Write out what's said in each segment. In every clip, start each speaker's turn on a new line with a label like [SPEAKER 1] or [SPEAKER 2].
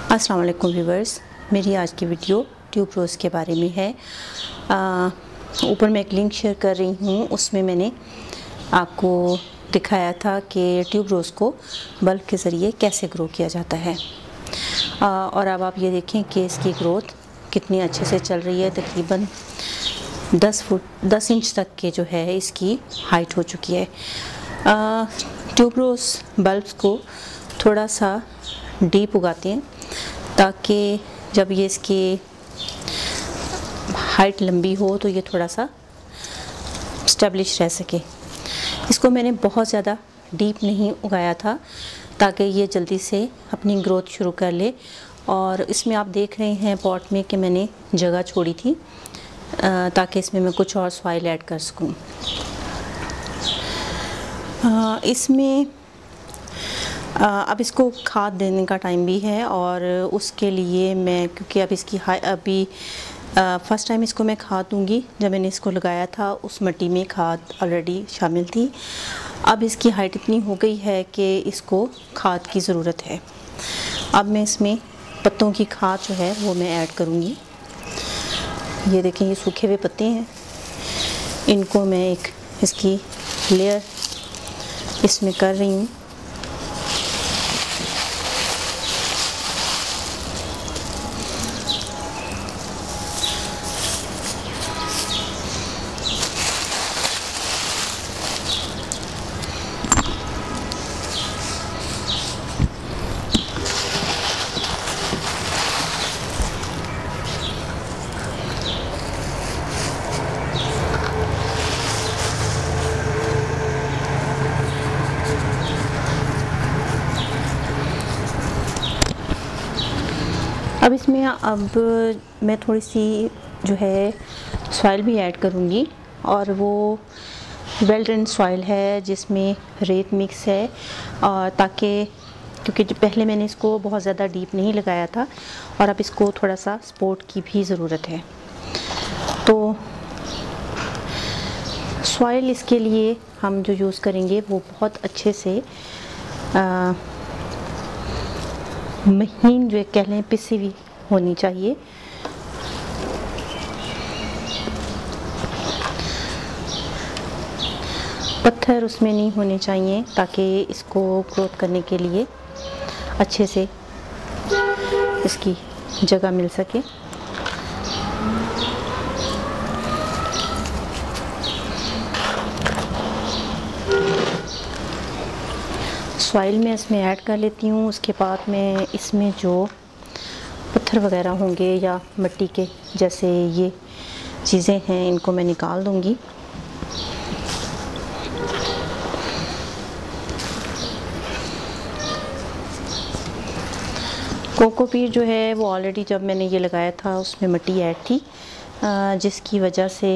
[SPEAKER 1] अस्सलाम वालेकुम व्यूवर्स, मेरी आज की वीडियो ट्यूब रोज़ के बारे में है। ऊपर मैं एक लिंक शेयर कर रही हूँ, उसमें मैंने आपको दिखाया था कि ट्यूब रोज़ को बल्ब के ज़रिए कैसे ग्रो किया जाता है। और अब आप ये देखें कि इसकी ग्रोथ कितनी अच्छे से चल रही है। तकरीबन 10 इंच तक के जो है इसकी हाइट हो चुकी है। ट्यूब रोज़ बल्ब्स को थोड़ा सा डीप उगाते हैं ताकि जब ये इसकी हाइट लंबी हो तो ये थोड़ा सा स्टेब्लिश रह सके। इसको मैंने बहुत ज़्यादा डीप नहीं उगाया था ताकि ये जल्दी से अपनी ग्रोथ शुरू कर ले। और इसमें आप देख रहे हैं पॉट में कि मैंने जगह छोड़ी थी ताकि इसमें मैं कुछ और सॉइल ऐड कर सकूं। इसमें अब इसको खाद देने का टाइम भी है और उसके लिए मैं, क्योंकि अब इसकी अभी फ़र्स्ट टाइम इसको मैं खाद दूंगी। जब मैंने इसको लगाया था उस मिट्टी में खाद ऑलरेडी शामिल थी। अब इसकी हाइट इतनी हो गई है कि इसको खाद की ज़रूरत है। अब मैं इसमें पत्तों की खाद जो है वो मैं ऐड करूँगी। ये देखें, ये सूखे हुए पत्ते हैं, इनको मैं एक इसकी लेयर इसमें कर रही हूँ। अब इसमें मैं थोड़ी सी जो है सॉइल भी ऐड करूँगी और वो वेल ड्रेन सॉइल है जिसमें रेत मिक्स है। और ताकि, क्योंकि पहले मैंने इसको बहुत ज़्यादा डीप नहीं लगाया था और अब इसको थोड़ा सा सपोर्ट की भी ज़रूरत है। तो सॉइल इसके लिए हम जो यूज़ करेंगे वो बहुत अच्छे से महीन जो कह लें पिसी हुई होनी चाहिए। पत्थर उसमें नहीं होने चाहिए ताकि इसको ग्रोथ करने के लिए अच्छे से इसकी जगह मिल सके। सॉइल में इसमें ऐड कर लेती हूँ। उसके बाद मैं इसमें जो पत्थर वगैरह होंगे या मिट्टी के जैसे ये चीज़ें हैं इनको मैं निकाल दूँगी। कोकोपीट जो है वो ऑलरेडी जब मैंने ये लगाया था उसमें मिट्टी ऐड थी, जिसकी वजह से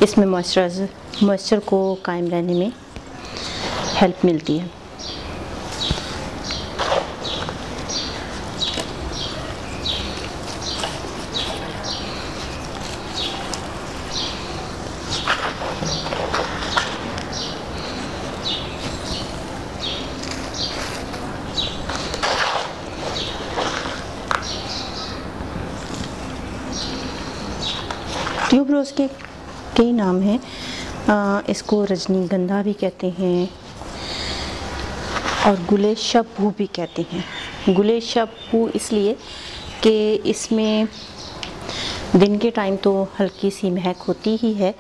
[SPEAKER 1] इसमें मॉइस्चर को कायम रहने में हेल्प मिलती है। ट्यूब रोज़ के कई नाम हैं। इसको रजनीगंधा भी कहते हैं और गुले शबू भी कहते हैं। गुले शबू इसलिए कि इसमें दिन के टाइम तो हल्की सी महक होती ही है,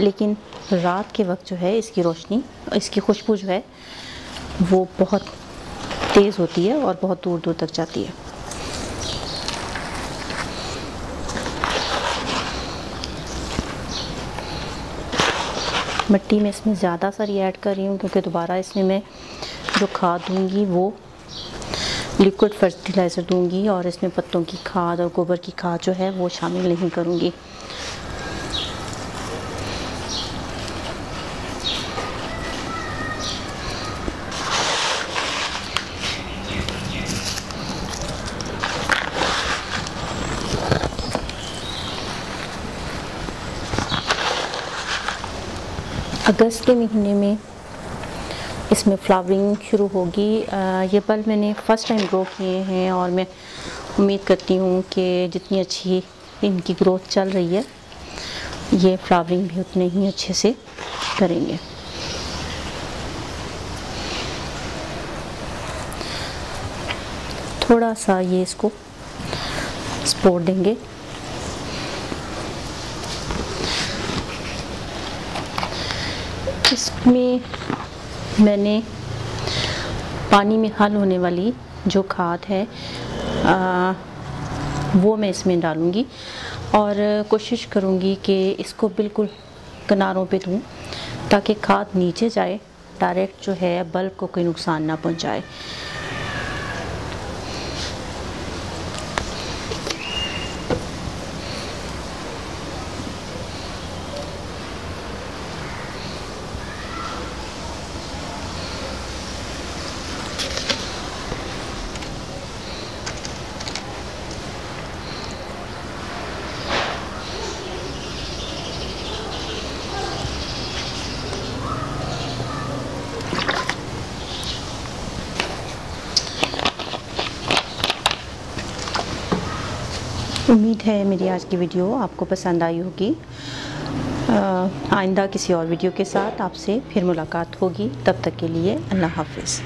[SPEAKER 1] लेकिन रात के वक्त जो है इसकी रोशनी, इसकी खुशबू जो है वो बहुत तेज़ होती है और बहुत दूर दूर तक जाती है। मिट्टी में इसमें ज़्यादा सारी ऐड कर रही हूँ क्योंकि दोबारा इसमें मैं जो खाद दूँगी वो लिक्विड फर्टिलाइज़र दूँगी और इसमें पत्तों की खाद और गोबर की खाद जो है वो शामिल नहीं करूँगी। अगस्त के महीने में इसमें फ्लावरिंग शुरू होगी। ये बल्ब मैंने फ़र्स्ट टाइम ग्रो किए हैं और मैं उम्मीद करती हूँ कि जितनी अच्छी इनकी ग्रोथ चल रही है ये फ्लावरिंग भी उतने ही अच्छे से करेंगे। थोड़ा सा ये इसको सपोर्ट देंगे। इसमें मैंने पानी में हल होने वाली जो खाद है वो मैं इसमें डालूँगी और कोशिश करूँगी कि इसको बिल्कुल किनारों पे दूँ ताकि खाद नीचे जाए, डायरेक्ट जो है बल्ब को कोई नुकसान ना पहुँचाए। उम्मीद है मेरी आज की वीडियो आपको पसंद आई होगी। आइंदा किसी और वीडियो के साथ आपसे फिर मुलाकात होगी। तब तक के लिए अल्लाह हाफ़िज़।